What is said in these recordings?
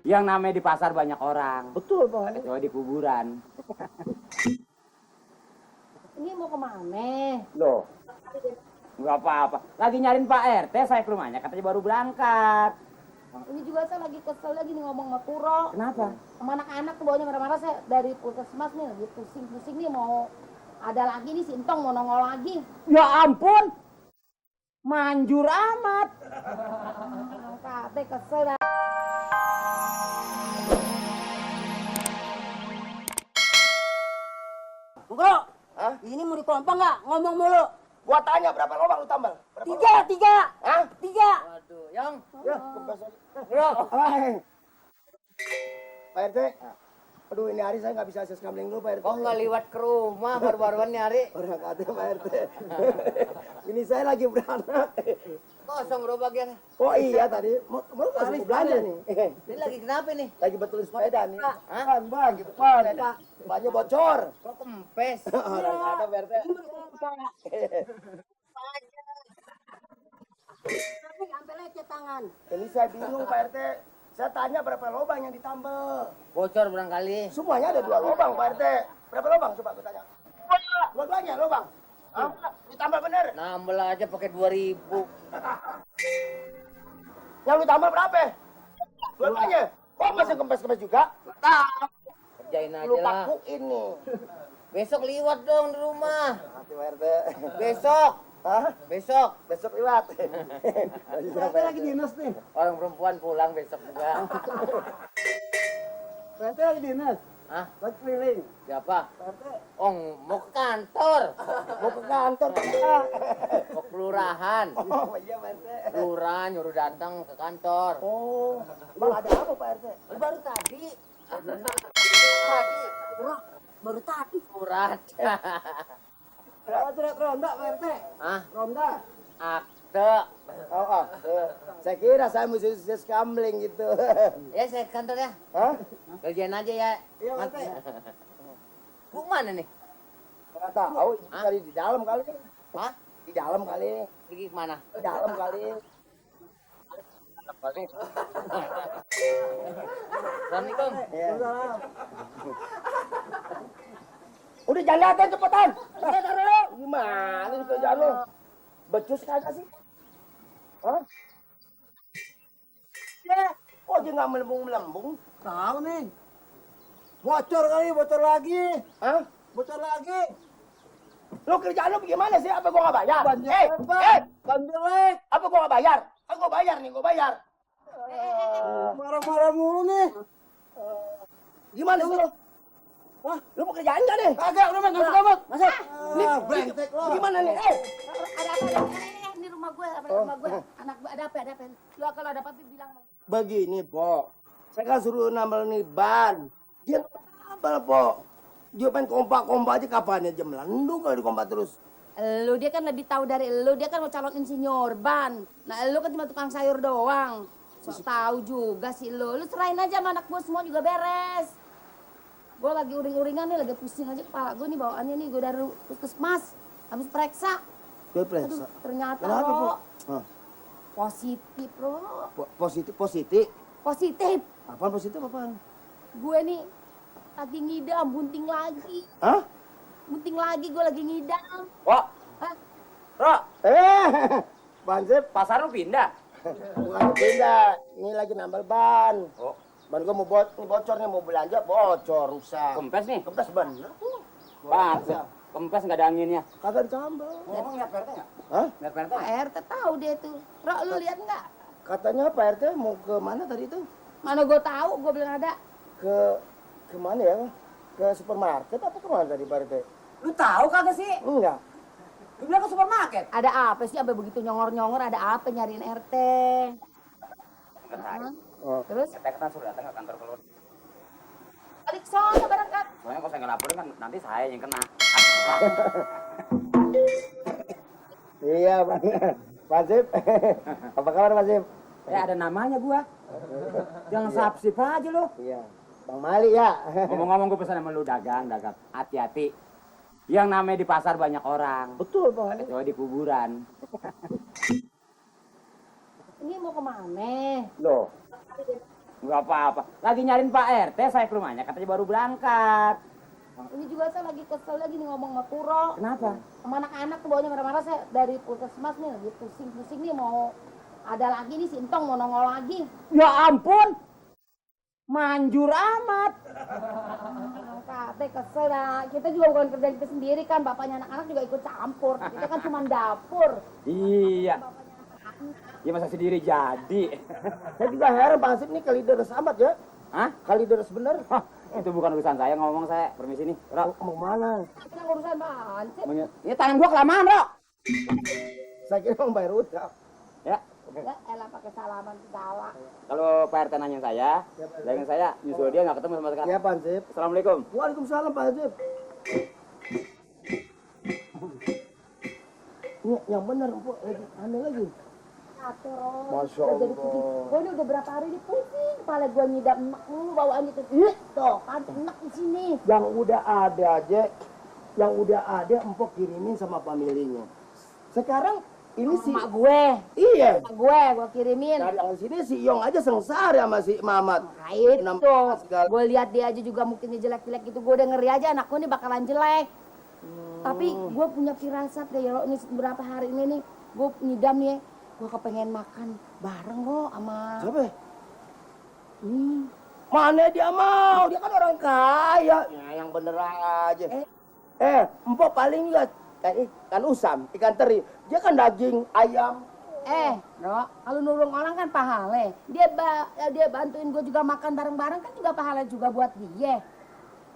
Yang namanya di pasar banyak orang. Betul, Pak. Coba di kuburan. Ini mau kemana? Loh, nggak apa-apa. Lagi nyariin Pak RT, saya ke rumahnya. Katanya baru berangkat. Ini juga saya lagi kesel lagi nih ngomong sama Kuro. Kenapa? Sama anak-anak tuh bawanya marah-marah, saya dari puskesmas nih lagi pusing-pusing nih mau ada lagi nih si Entong mau nongol lagi. Ya ampun, manjur amat. Kate kesel dah. Enggak. Hah? Ini mau dikompang nggak? Ngomong mulu. Gua tanya berapa lubang lu tambal? Berapa Tiga. Hah? Tiga. Waduh, yang Ya, kempes aja. bro. Pak RT. Aduh, ini hari saya nggak bisa akses kamling dulu, Pak RT. Kok nggak liwat ke rumah baru-baruan nyari? Orang kata Pak RT. Ini saya lagi beranak. Kosong bro bagian. Oh iya tadi mau kasih belanja nih. Ini lagi kenapa nih? Lagi betul sepeda nih. Hah? Bang, gitu Pak. Banyak bocor. Kok kempes? Orang kata Pak RT. Tapi sampai lecet tangan. Ini saya bingung Pak RT. Saya tanya berapa lubang yang ditambal. Bocor barangkali. Semuanya ada 2 lubang Pak RT. Berapa lubang coba aku tanya? Dua-duanya lubang. Hah? Ditambal bener. Nambel aja pakai 2000. Yang lu tambal berapa? Dua-duanya. Kok masih kempes-kempes juga? Kerjain aja Lu lah. pakuin nih. Besok liwat dong di rumah. Hati Pak RT. Besok. Hah? Besok. Besok lewat. Berarti lagi dinas nih. Orang perempuan pulang besok juga. Berarti lagi dinas. Hah? Lagi keliling. Siapa? Berarti Oh, mau ke kantor. Mau ke kantor. Mau kelurahan. Oh iya Pak RT. Lurah nyuruh datang ke kantor. Oh, Bang ada apa Pak RT? Baru tadi. baru tadi. Surat. Surat ronda Pak RT. Hah? Ronda. Akte. Oh, saya kira saya mesti kamling gitu. Ya saya ke kantor ya. Hah? Kerjain aja ya. Iya Pak RT. Bu mana nih? Nggak tahu, Hah? kali di dalam kali. Hah? Di dalam kali. Pergi kemana? Di dalam kali. Assalamualaikum. Ya. Udah jangan datang cepetan. Gimana sih kerjaan lu? Becus kagak sih? Hah? Ya, kok dia nggak melembung-melembung? Tahu nih. Bocor kali, bocor lagi. Hah? Bocor lagi. Lu kerjaan lu gimana sih? Apa gua nggak bayar? Banyak Pak. Banyak lek. Apa gua nggak bayar? Kan gua bayar nih, gua bayar. Marah-marah mulu nih. Gimana sih lu? Hah? Lu mau kerjaan nggak nih? Kagak, udah masuk kamar. Masuk. Nih, Brengsek lo. Gimana nih? Ada apa? Ini rumah gue, rumah gue. Anak gue ada apa? Lu kalau ada apa bilang sama gue. Begini, Po. Saya kan suruh nambal nih ban. Dia nambal, Po. Dia main kompak-kompak aja kapan aja melendung kalau dikompak terus. Lu dia kan lebih tahu dari lu, dia kan mau calon insinyur ban. Nah lu kan cuma tukang sayur doang. So tahu juga sih lu. Lu serahin aja sama anak gue semua juga beres. Gue lagi uring-uringan nih, lagi pusing aja kepala gue nih bawaannya nih. Gue dari puskesmas, habis periksa. Dia Aduh, periksa. ternyata Kenapa, Po? lo Hah? positif lo. Positif, positif. Positif. Apaan positif apaan? Gue nih lagi ngidam, bunting lagi. Hah? Bunting lagi, gue lagi ngidam. Wah, Hah? Bro, Bansip. pasar lu pindah. Bukan pindah. Ini lagi nambal ban. Oh, Ban gua mau bocor nih, mau belanja bocor, rusak. kempes nih. Kempes bener tuh. Pak, kempes nggak ada anginnya. Kagak ditambal. Ngomong lihat PRT nggak? Hah? Lihat PRT Pak RT tahu dia tuh. Rok, lu lihat nggak? Katanya Pak RT mau ke mana tadi itu? Mana gue tahu, gue bilang ada. Ke mana ya? Ke supermarket apa kemana tadi Pak RT? Lu tahu kagak sih? Enggak. Lu bilang ke supermarket. Ada apa sih sampai begitu nyongor-nyongor, ada apa nyariin RT? Hah? Oh. Terus? Kita suruh datang ke kantor keluar. Balik sono berangkat. Soalnya kalau saya nggak laporin kan nanti saya yang kena. Iya, Pak. Bansip. Apa kabar Bansip? Ada namanya gua. Jangan sapsip aja lu. Iya. Bang Mali ya. Ngomong-ngomong gue pesan sama lu dagang. Hati-hati. Yang namanya di pasar banyak orang. Betul, Pak. Coba di kuburan. Ini mau kemana? Loh. Nggak apa-apa. Lagi nyariin Pak RT, saya ke rumahnya, katanya baru berangkat. Ini juga saya lagi kesel lagi nih ngomong sama Kuro. Kenapa? Sama anak-anak tuh bawanya marah-marah, saya dari puskesmas nih lagi pusing-pusing nih mau ada lagi nih Sintong mau nongol lagi. Ya ampun, manjur amat. Kate kesel dah. Kita juga bukan kerja kita sendiri kan, bapaknya anak-anak juga ikut campur. Kita kan cuma dapur. Iya. Ya masa sendiri jadi. Saya juga heran Pak Hansip nih kalideres amat ya. Hah? Kalideres bener. Hah, itu bukan urusan saya, ngomong saya. Permisi nih, Rok. Mau mana? Kita urusan Hansip. Ya tangan gua kelamaan, Rok. Saya kira mau bayar utang. Ya. Ya elah pakai salaman segala. Kalau Pak RT nanya saya, dengan saya nyusul dia nggak ketemu sama sekali. Ya Pak Hansip. Assalamualaikum. Waalaikumsalam Pak Hansip. Ini yang benar Empok lagi hamil lagi. Masya Jadi Allah. pusing. Gua ini udah berapa hari ini pusing. Kepala gua nyidam enak mulu bawaan itu. Tuh kan enak di sini. Yang udah ada aja, yang udah ada Empok kirimin sama familinya. Sekarang ini si Mak gue. iya. Mak gue kirimin. Dari yang sini si Yong aja sengsara sama si Mamat. Nah itu, Nampak segala. gue lihat dia aja juga mungkin dia jelek-jelek gitu. Gue udah ngeri aja anak gue nih bakalan jelek. Tapi gue punya firasat deh ya, ini beberapa hari ini nih gue nyidam nih, gue kepengen makan bareng kok sama. Siapa? Mana dia mau? Dia kan orang kaya. Ya, yang bener aja. Empok paling lihat ikan usam, ikan teri. Dia kan daging ayam. Dok, kalau nulung orang kan pahala. Dia bantuin gue juga makan bareng-bareng kan juga pahala juga buat dia.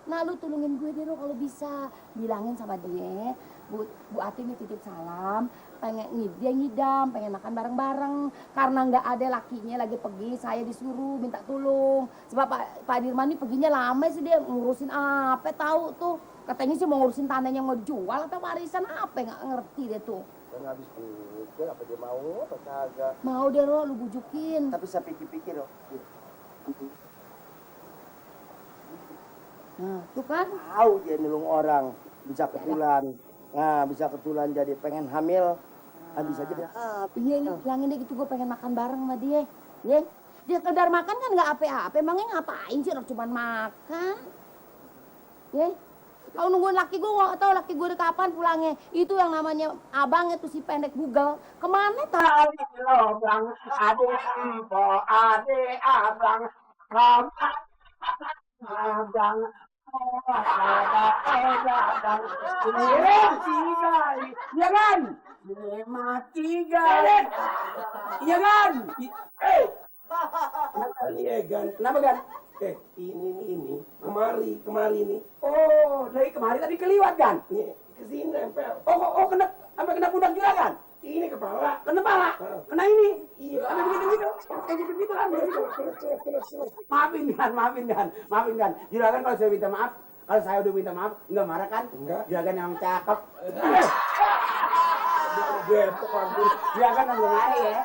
Nah lu tolongin gue deh kalau bisa, bilangin sama dia, Bu Ati nih titip salam, pengen dia ngidam, pengen makan bareng-bareng. Karena nggak ada lakinya lagi pergi, saya disuruh minta tolong. Sebab Pak Dirman ini perginya lama sih, dia ngurusin apa tahu tuh. Katanya sih mau ngurusin tanahnya yang mau dijual atau warisan apa, nggak ngerti deh tuh. Saya habis pikir apa dia mau apa kagak. Mau deh lo, lu bujukin. Tapi saya pikir-pikir loh. Nah, tuh kan. Tahu dia nulung orang bisa ketulan. Nah, bisa ketulan jadi pengen hamil. Kan bisa jadi Iya ini bilangin deh gitu, gue pengen makan bareng sama dia. Ya, dia sekedar makan kan nggak apa-apa. Emangnya ngapain sih orang cuman makan? Ya, kalau nungguin laki gue nggak tahu laki gue kapan pulangnya. Itu yang namanya abang itu si pendek Google. Kemana tahu? Abang, adik empok, adik abang, abang, iya kan? 5-3. Iya kan? Iya kan? Kenapa kan? Ini kemari nih. Oh, dari kemari tadi keliwat kan? Kesini nempel. Oh, kena sampai kena pundak juga kan? Ini kepala. Kena kepala. Kena ini. Iya. Sampai begitu-gitu. Kayak gitu-gitu kan. Maafin kan. Juragan kalau saya minta maaf, kalau saya udah minta maaf, enggak marah kan? Enggak. Juragan yang cakep. Juragan yang marah ya.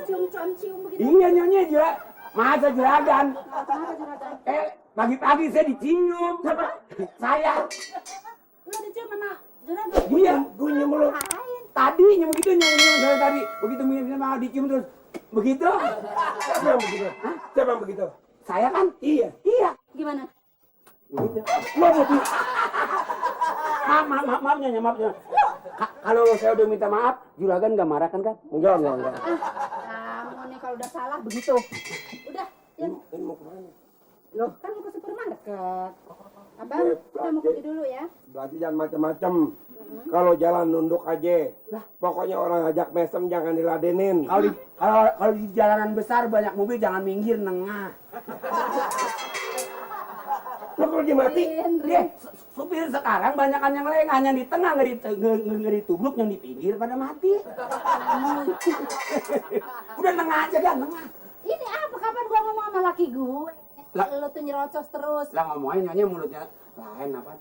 Cium-cium begitu. Iya nyonya juga. Masa juragan? Pagi-pagi saya dicium sama saya. Lu dicium mana? Juragan. Iya, gue nyium lu. Tadi nyium begitu, nyium saya tadi. Begitu nyium sama dicium terus begitu. Siapa yang begitu? Hah? Siapa yang begitu? Saya kan? Iya. Gimana? Begitu. Maaf nyonya. Kalau saya udah minta maaf, juragan nggak marah kan? Enggak. Kamu nih kalau udah salah begitu. Udah, ya. Ini mau kemana? Loh, kan mau ke Superman deket. Abang, udah mau pergi dulu ya. Berarti jangan macam-macam. Kalau jalan nunduk aja. Pokoknya orang ajak mesem jangan diladenin. Kalau di jalanan besar banyak mobil jangan minggir nengah. Lo kalau dia mati, Supir sekarang banyakan yang lengah, yang di tengah nggak ditubruk, yang di pinggir pada mati. Udah nengah aja kan, nengah. Ini apa? Kapan gua ngomong sama laki gue? Lah. Lu tuh nyerocos terus. Lah ngomongin nyonya mulutnya lain apa?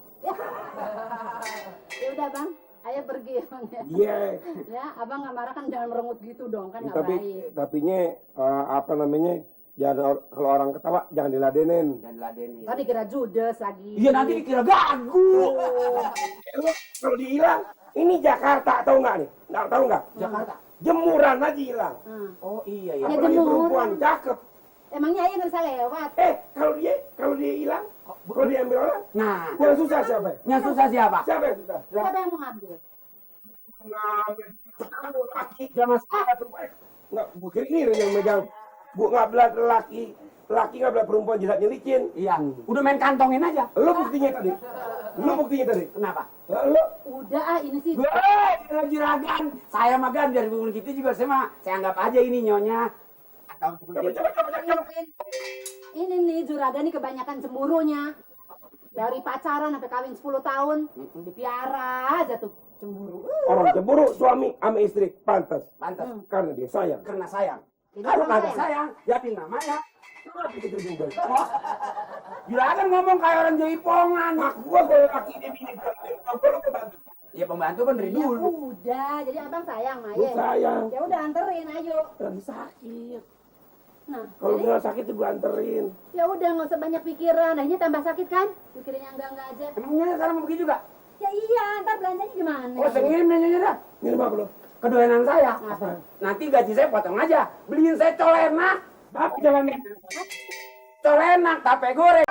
Ya udah bang, ayo pergi ya. iya. Ya, abang nggak marah kan jangan merengut gitu dong, kan nggak baik. Tapinya apa namanya? Jangan kalau orang ketawa jangan diladenin. Dan ladenin. Tadi kira judes lagi. Iya nanti dikira gagu. Kalau dihilang, Ini Jakarta tahu nggak nih? Nggak tahu nggak? Jakarta. Jemuran aja hilang. Oh iya ya. Ya, Apalagi jemuran. perempuan cakep. Emangnya ayah nggak bisa lewat? Kalau dia hilang, kalau dia ambil orang, Nah, yang susah siapa? yang susah siapa? Siapa yang susah? Siapa yang mau ambil? Ngambil sekarang laki sama sekarang perempuan. Nggak, bu kiri yang megang. Bu nggak belat laki nggak belat perempuan jidatnya licin. Iya. Udah main kantongin aja. Lo buktinya tadi. Kenapa? Lo Udah ini sih. Wah, juragan. Saya mah gan dari hubungan kita juga saya anggap aja ini nyonya. coba. Ini nih juragan nih kebanyakan cemburunya. Dari pacaran sampai kawin 10 tahun, dipiara aja tuh cemburu. Orang cemburu suami sama istri pantas. Pantas. Karena dia sayang. Karena sayang. Ini Kalau orang kagak sayang, jadi namanya. Kenapa kita juga? Juragan ngomong kayak orang jaipongan. Mak gua kalau laki dia bini gua lo kebantu. Ya pembantu kan dari Ya dulu. udah, jadi abang sayang Lu Maya. sayang. Ya udah anterin ayo. Lagi sakit. Nah, Kalau jadi, dia sakit tuh gua anterin. ya udah nggak usah banyak pikiran. Nah ini tambah sakit kan? Pikirannya enggak aja. Emangnya sekarang mau begitu juga? Ya iya, ntar belanjanya gimana? Oh, saya ngirim deh nyonya dah. Ngirim apa lo? Kedoyanan saya. Apa? Nanti gaji saya potong aja. Beliin saya colenak. Apa jalannya? Colenak, tape goreng.